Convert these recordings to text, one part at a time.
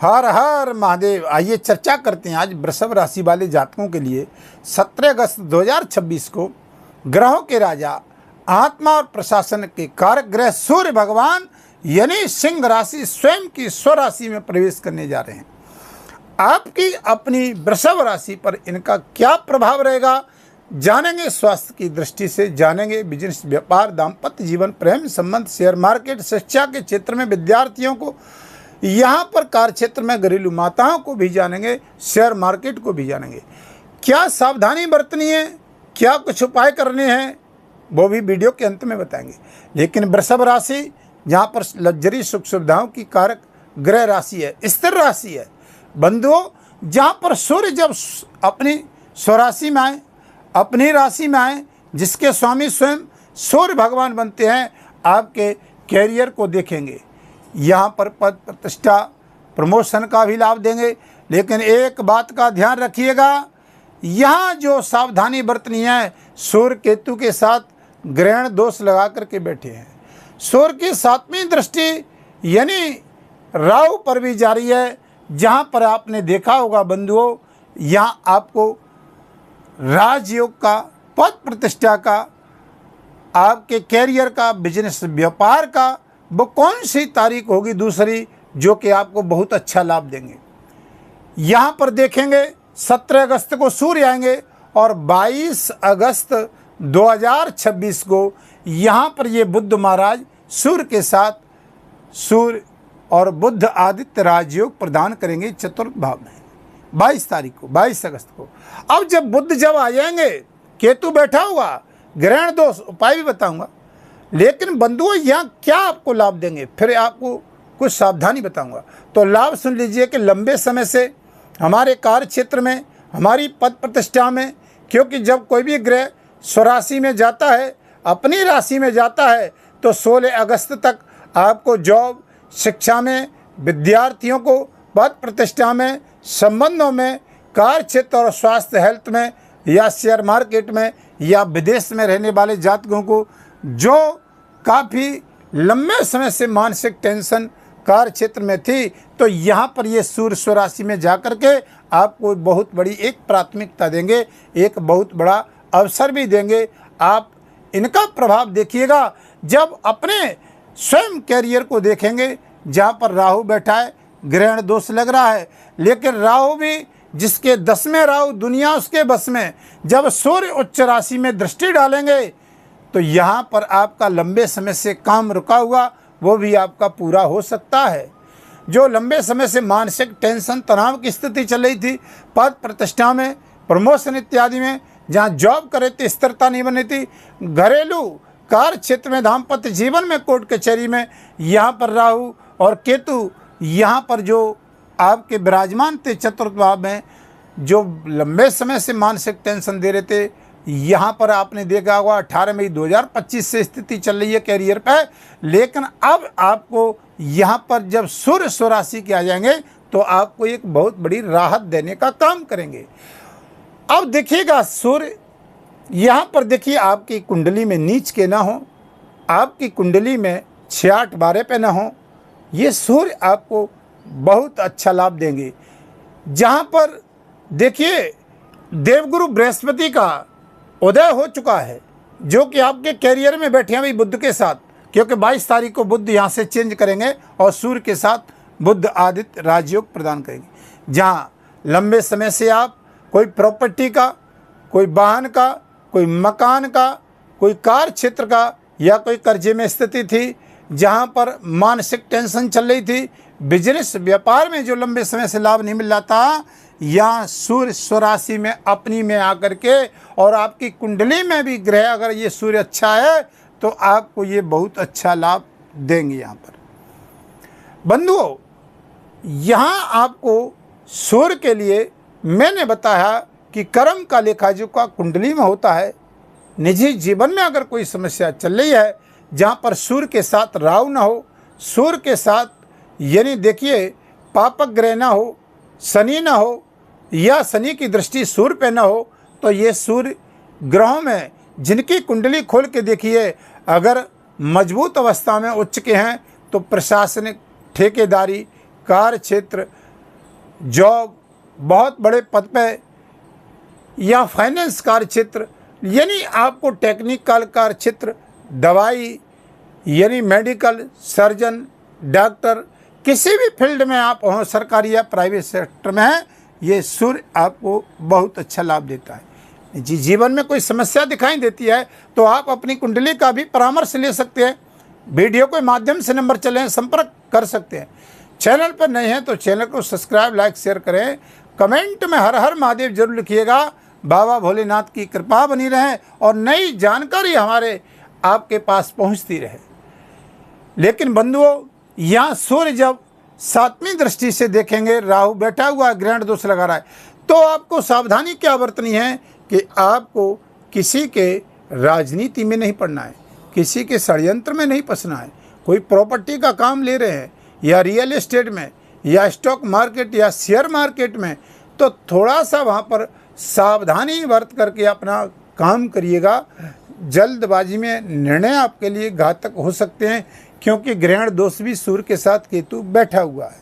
हर हर महादेव। आइए चर्चा करते हैं आज वृषभ राशि वाले जातकों के लिए 17 अगस्त 2026 को ग्रहों के राजा, आत्मा और प्रशासन के कारक ग्रह सूर्य भगवान यानी सिंह राशि स्वयं की स्वराशि में प्रवेश करने जा रहे हैं। आपकी अपनी वृषभ राशि पर इनका क्या प्रभाव रहेगा जानेंगे। स्वास्थ्य की दृष्टि से जानेंगे, बिजनेस, व्यापार, दाम्पत्य जीवन, प्रेम संबंध, शेयर मार्केट, शिक्षा के क्षेत्र में विद्यार्थियों को, यहाँ पर कार्य क्षेत्र में घरेलू माताओं को भी जानेंगे, शेयर मार्केट को भी जानेंगे। क्या सावधानी बरतनी है, क्या कुछ उपाय करने हैं, वो भी वीडियो के अंत में बताएंगे। लेकिन वृषभ राशि जहाँ पर लग्जरी सुख सुविधाओं की कारक ग्रह राशि है, स्थिर राशि है बंधुओं, जहाँ पर सूर्य जब अपनी स्वराशि में आए, अपनी राशि में आए, जिसके स्वामी स्वयं सूर्य भगवान बनते हैं, आपके कैरियर को देखेंगे। यहाँ पर पद प्रतिष्ठा प्रमोशन का भी लाभ देंगे। लेकिन एक बात का ध्यान रखिएगा, यहाँ जो सावधानी बरतनी है, सूर्य केतु के साथ ग्रहण दोष लगा करके बैठे हैं। सूर्य की 7वीं दृष्टि यानी राहु पर भी जारी है, जहाँ पर आपने देखा होगा बंधुओं, यहाँ आपको राजयोग का, पद प्रतिष्ठा का, आपके कैरियर का, बिजनेस व्यापार का, वो कौन सी तारीख होगी दूसरी जो कि आपको बहुत अच्छा लाभ देंगे। यहाँ पर देखेंगे 17 अगस्त को सूर्य आएंगे और 22 अगस्त 2026 को यहाँ पर ये बुध महाराज सूर्य के साथ, सूर्य और बुध आदित्य राजयोग प्रदान करेंगे चतुर्थ भाव में 22 तारीख को, 22 अगस्त को। अब जब आ जाएंगे, केतु बैठा हुआ, ग्रहण दोष उपाय भी बताऊंगा। लेकिन बंधुओं यहाँ क्या आपको लाभ देंगे, फिर आपको कुछ सावधानी बताऊंगा। तो लाभ सुन लीजिए कि लंबे समय से हमारे कार्य क्षेत्र में, हमारी पद प्रतिष्ठा में, क्योंकि जब कोई भी ग्रह स्वराशि में जाता है, अपनी राशि में जाता है, तो 16 अगस्त तक आपको जॉब, शिक्षा में, विद्यार्थियों को पद प्रतिष्ठा में, संबंधों में, कार्य क्षेत्र और स्वास्थ्य हेल्थ में, या शेयर मार्केट में, या विदेश में रहने वाले जातकों को जो काफ़ी लंबे समय से मानसिक टेंशन कार्य क्षेत्र में थी, तो यहाँ पर ये सूर्य स्वराशि में जाकर के आपको बहुत बड़ी एक प्राथमिकता देंगे, एक बहुत बड़ा अवसर भी देंगे। आप इनका प्रभाव देखिएगा जब अपने स्वयं कैरियर को देखेंगे, जहाँ पर राहु बैठा है, ग्रहण दोष लग रहा है। लेकिन राहु भी, जिसके 10वें राहु दुनिया उसके बस में, जब सूर्य उच्च राशि में दृष्टि डालेंगे तो यहाँ पर आपका लंबे समय से काम रुका हुआ वो भी आपका पूरा हो सकता है। जो लंबे समय से मानसिक टेंशन, तनाव की स्थिति चल रही थी, पद प्रतिष्ठा में, प्रमोशन इत्यादि में, जहाँ जॉब कर रहे थे, स्थिरता नहीं बनी थी, घरेलू कार्य क्षेत्र में, दाम्पत्य जीवन में, कोर्ट कचहरी में, यहाँ पर राहु और केतु यहाँ पर जो आपके विराजमान थे चतुर्थ भाव में, जो लंबे समय से मानसिक टेंशन दे रहे थे, यहाँ पर आपने देखा होगा 18 मई 2025 से स्थिति चल रही है कैरियर पर। लेकिन अब आपको यहाँ पर जब सूर्य स्वराशि के आ जाएंगे तो आपको एक बहुत बड़ी राहत देने का काम करेंगे। अब देखिएगा सूर्य यहाँ पर, देखिए आपकी कुंडली में नीच के ना हो, आपकी कुंडली में 6-8-12 पे ना हो, ये सूर्य आपको बहुत अच्छा लाभ देंगे। जहाँ पर देखिए देवगुरु बृहस्पति का उदय हो चुका है, जो कि आपके कैरियर में बैठे हैं भी बुध के साथ, क्योंकि 22 तारीख को बुध यहाँ से चेंज करेंगे और सूर्य के साथ बुध आदित्य राजयोग प्रदान करेंगे। जहाँ लंबे समय से आप कोई प्रॉपर्टी का, कोई वाहन का, कोई मकान का, कोई कार्य क्षेत्र का, या कोई कर्जे में स्थिति थी, जहाँ पर मानसिक टेंशन चल रही थी, बिजनेस व्यापार में जो लंबे समय से लाभ नहीं मिल रहा था, या सूर्य स्वराशि में अपनी में आकर के, और आपकी कुंडली में भी ग्रह अगर ये सूर्य अच्छा है तो आपको ये बहुत अच्छा लाभ देंगे। यहाँ पर बंधुओं, यहाँ आपको सूर्य के लिए मैंने बताया कि कर्म का लेखाजोखा कुंडली में होता है। निजी जीवन में अगर कोई समस्या चल रही है, जहाँ पर सूर्य के साथ राहु ना हो, सूर्य के साथ यानी देखिए पापक ग्रह ना हो, शनि ना हो, या शनि की दृष्टि सूर्य पे ना हो, तो ये सूर्य ग्रहों में जिनकी कुंडली खोल के देखिए, अगर मजबूत अवस्था में उच्च के हैं तो प्रशासनिक, ठेकेदारी, कार्य क्षेत्र, जॉब, बहुत बड़े पद पे या फाइनेंस कार्य क्षेत्र, यानी आपको टेक्निकल कार्य क्षेत्र, दवाई यानी मेडिकल, सर्जन, डॉक्टर, किसी भी फील्ड में आप हो, सरकारी या प्राइवेट सेक्टर में हैं, ये सूर्य आपको बहुत अच्छा लाभ देता है। जीवन में कोई समस्या दिखाई देती है तो आप अपनी कुंडली का भी परामर्श ले सकते हैं। वीडियो के माध्यम से नंबर चले हैं, संपर्क कर सकते हैं। चैनल पर नए हैं तो चैनल को सब्सक्राइब, लाइक, शेयर करें। कमेंट में हर हर महादेव जरूर लिखिएगा। बाबा भोलेनाथ की कृपा बनी रहे और नई जानकारी हमारे आपके पास पहुंचती रहे। लेकिन बंधुओं, यहाँ सूर्य जब 7वीं दृष्टि से देखेंगे, राहु बैठा हुआ ग्रहण दोष लगा रहा है, तो आपको सावधानी क्या बरतनी है कि आपको किसी के राजनीति में नहीं पड़ना है, किसी के षड्यंत्र में नहीं फंसना है। कोई प्रॉपर्टी का काम ले रहे हैं या रियल एस्टेट में या स्टॉक मार्केट या शेयर मार्केट में, तो थोड़ा सा वहाँ पर सावधानी बरत करके अपना काम करिएगा। जल्दबाजी में निर्णय आपके लिए घातक हो सकते हैं, क्योंकि ग्रहण दोष भी सूर्य के साथ केतु बैठा हुआ है।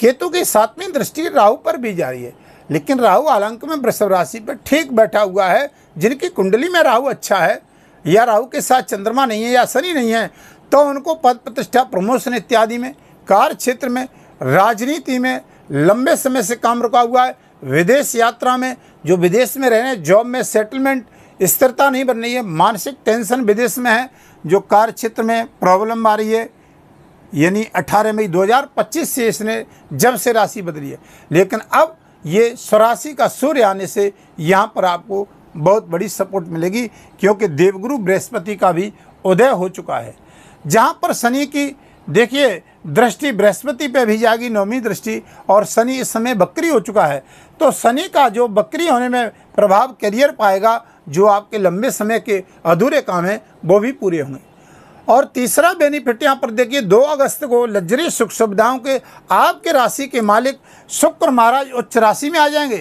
केतु की 7वीं दृष्टि राहु पर भी जारी है, लेकिन राहु आलंक में वृषभ राशि पर ठीक बैठा हुआ है। जिनकी कुंडली में राहु अच्छा है या राहु के साथ चंद्रमा नहीं है या शनि नहीं है, तो उनको पद प्रतिष्ठा, प्रमोशन इत्यादि में, कार्य क्षेत्र में, राजनीति में लंबे समय से काम रुका हुआ है। विदेश यात्रा में, जो विदेश में रह रहे हैं, जॉब में सेटलमेंट, स्थिरता नहीं बन रही है, मानसिक टेंशन विदेश में है, जो कार्य क्षेत्र में प्रॉब्लम आ रही है, यानी 18 मई 2025 से इसने जब से राशि बदली है। लेकिन अब ये स्वराशि का सूर्य आने से यहाँ पर आपको बहुत बड़ी सपोर्ट मिलेगी, क्योंकि देवगुरु बृहस्पति का भी उदय हो चुका है। जहाँ पर शनि की देखिए दृष्टि बृहस्पति पे भी जाएगी, 9वीं दृष्टि, और शनि इस समय बकरी हो चुका है। तो शनि का जो बकरी होने में प्रभाव करियर पाएगा, जो आपके लंबे समय के अधूरे काम हैं वो भी पूरे होंगे। और तीसरा बेनिफिट यहाँ पर देखिए, 2 अगस्त को लग्जरी सुख सुविधाओं के आपके राशि के मालिक शुक्र महाराज उच्च राशि में आ जाएंगे।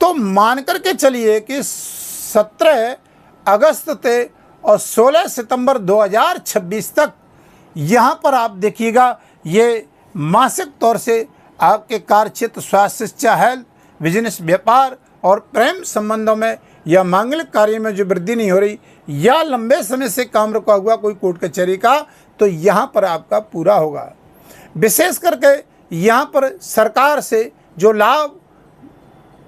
तो मान करके चलिए कि 17 अगस्त से और 16 सितंबर 2026 तक यहाँ पर आप देखिएगा, ये मासिक तौर से आपके कार्य क्षेत्र, स्वास्थ्य, शिक्षा, हेल्थ, बिजनेस, व्यापार और प्रेम संबंधों में या मांगलिक कार्य में जो वृद्धि नहीं हो रही, या लंबे समय से काम रुका हुआ कोई कोर्ट कचहरी का, तो यहाँ पर आपका पूरा होगा। विशेष करके यहाँ पर सरकार से जो लाभ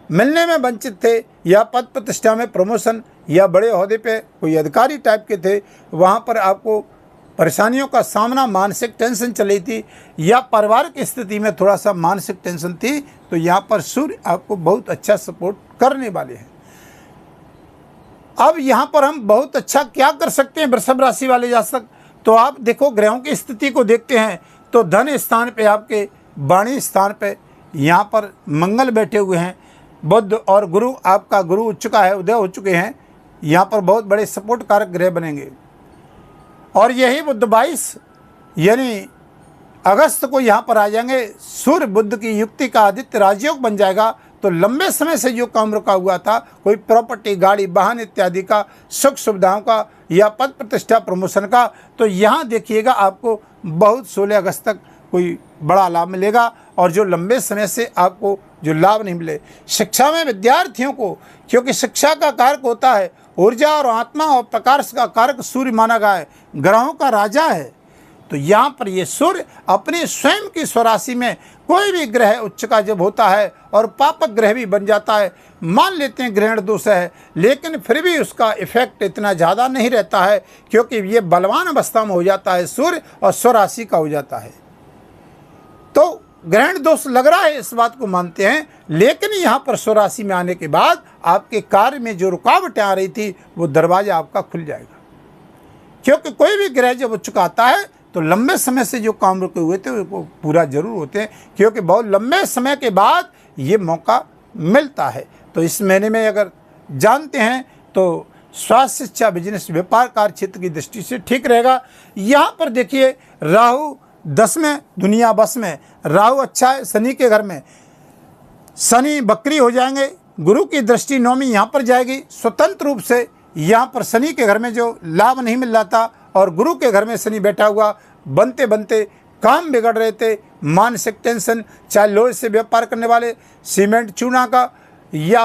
मिलने में वंचित थे, या पद प्रतिष्ठा में प्रमोशन, या बड़े ओहदे पे कोई अधिकारी टाइप के थे, वहाँ पर आपको परेशानियों का सामना, मानसिक टेंशन चली थी, या पारिवारिक स्थिति में थोड़ा सा मानसिक टेंशन थी, तो यहाँ पर सूर्य आपको बहुत अच्छा सपोर्ट करने वाले हैं। अब यहाँ पर हम बहुत अच्छा क्या कर सकते हैं वृषभ राशि वाले जातक, तो आप देखो ग्रहों की स्थिति को देखते हैं, तो धन स्थान पे आपके वाणी स्थान पे यहाँ पर मंगल बैठे हुए हैं, बुध और गुरु, आपका गुरु उच्च चुका है, उदय हो चुके हैं, यहाँ पर बहुत बड़े सपोर्ट कारक ग्रह बनेंगे। और यही बुध 22 यानी अगस्त को यहाँ पर आ जाएंगे। सूर्य बुध की युक्ति का आदित्य राजयोग बन जाएगा, तो लंबे समय से जो काम रुका हुआ था, कोई प्रॉपर्टी, गाड़ी, वाहन इत्यादि का, सुख सुविधाओं का, या पद प्रतिष्ठा, प्रमोशन का, तो यहाँ देखिएगा आपको बहुत 16 अगस्त तक कोई बड़ा लाभ मिलेगा। और जो लंबे समय से आपको जो लाभ नहीं मिले, शिक्षा में विद्यार्थियों को, क्योंकि शिक्षा का कारक होता है ऊर्जा और आत्मा, और प्रकाश का कारक सूर्य माना गया है, ग्रहों का राजा है। तो यहाँ पर ये सूर्य अपनी स्वयं की स्वराशि में, कोई भी ग्रह उच्च का जब होता है और पापक ग्रह भी बन जाता है, मान लेते हैं ग्रहण दोष है, लेकिन फिर भी उसका इफेक्ट इतना ज़्यादा नहीं रहता है, क्योंकि ये बलवान अवस्था में हो जाता है सूर्य और स्वराशि का हो जाता है। तो ग्रहण दोष लग रहा है, इस बात को मानते हैं, लेकिन यहाँ पर स्वराशि में आने के बाद आपके कार्य में जो रुकावटें आ रही थी, वो दरवाजा आपका खुल जाएगा। क्योंकि कोई भी ग्रह जब उच्च का आता है, तो लंबे समय से जो काम रुके हुए थे वो पूरा जरूर होते हैं, क्योंकि बहुत लंबे समय के बाद ये मौका मिलता है। तो इस महीने में अगर जानते हैं तो स्वास्थ्य, शिक्षा, बिजनेस, व्यापार, कार्य क्षेत्र की दृष्टि से ठीक रहेगा। यहाँ पर देखिए राहु 10 में, दुनिया बस में, राहु अच्छा है शनि के घर में, शनि बकरी हो जाएंगे, गुरु की दृष्टि 9वीं यहाँ पर जाएगी। स्वतंत्र रूप से यहाँ पर शनि के घर में जो लाभ नहीं मिल रहा था, और गुरु के घर में शनि बैठा हुआ, बनते बनते काम बिगड़ रहे थे, मानसिक टेंशन, चाहे लोहे से व्यापार करने वाले, सीमेंट चूना का, या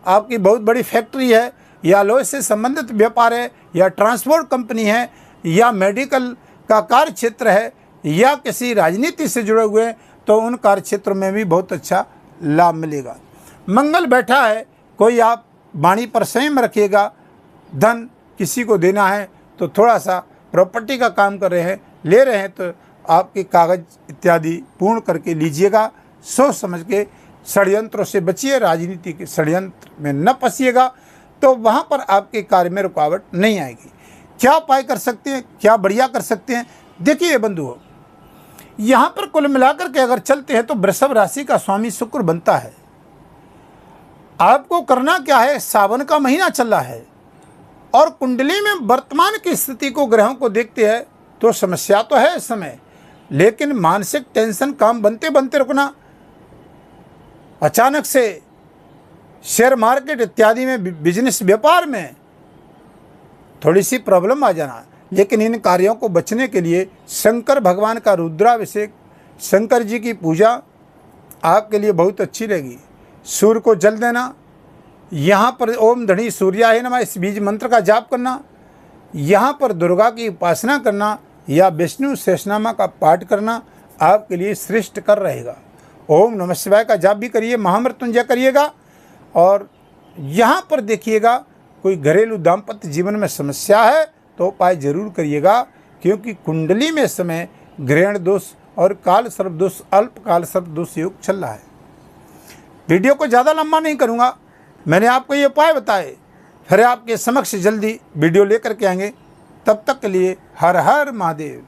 आपकी बहुत बड़ी फैक्ट्री है, या लोहे से संबंधित व्यापार है, या ट्रांसपोर्ट कंपनी है, या मेडिकल का कार्य क्षेत्र है, या किसी राजनीति से जुड़े हुए हैं, तो उन कार्य क्षेत्रों में भी बहुत अच्छा लाभ मिलेगा। मंगल बैठा है, कोई आप वाणी पर संयम रखिएगा। धन किसी को देना है तो थोड़ा सा प्रॉपर्टी का काम कर रहे हैं, ले रहे हैं, तो आपके कागज इत्यादि पूर्ण करके लीजिएगा। सोच समझ के षड्यंत्रों से बचिए, राजनीति के षड्यंत्र में न फंसिएगा, तो वहाँ पर आपके कार्य में रुकावट नहीं आएगी। क्या उपाय कर सकते हैं, क्या बढ़िया कर सकते हैं, देखिए बंधुओं, यहाँ पर कुल मिलाकर के अगर चलते हैं तो वृषभ राशि का स्वामी शुक्र बनता है। आपको करना क्या है, सावन का महीना चल रहा है और कुंडली में वर्तमान की स्थिति को, ग्रहों को देखते हैं तो समस्या तो है इस समय, लेकिन मानसिक टेंशन, काम बनते बनते रुकना, अचानक से शेयर मार्केट इत्यादि में, बिजनेस व्यापार में थोड़ी सी प्रॉब्लम आ जाना। लेकिन इन कार्यों को बचने के लिए शंकर भगवान का रुद्राभिषेक, शंकर जी की पूजा आपके लिए बहुत अच्छी रहेगी। सूर्य को जल देना, यहाँ पर ओम धनी सूर्याय नमः इस बीज मंत्र का जाप करना, यहाँ पर दुर्गा की उपासना करना या विष्णु सहस्रनामा का पाठ करना आपके लिए श्रेष्ठ कर रहेगा। ओम नमः शिवाय का जाप भी करिए, महामृत्युंजय करिएगा। और यहाँ पर देखिएगा कोई घरेलू दाम्पत्य जीवन में समस्या है तो उपाय जरूर करिएगा, क्योंकि कुंडली में इस समय ग्रहण दोष और काल सर्प दोष, अल्प काल सर्प दोष योग चल रहा है। वीडियो को ज़्यादा लंबा नहीं करूँगा, मैंने आपको ये उपाय बताए, फिर आपके समक्ष जल्दी वीडियो लेकर के आएंगे। तब तक के लिए हर हर महादेव।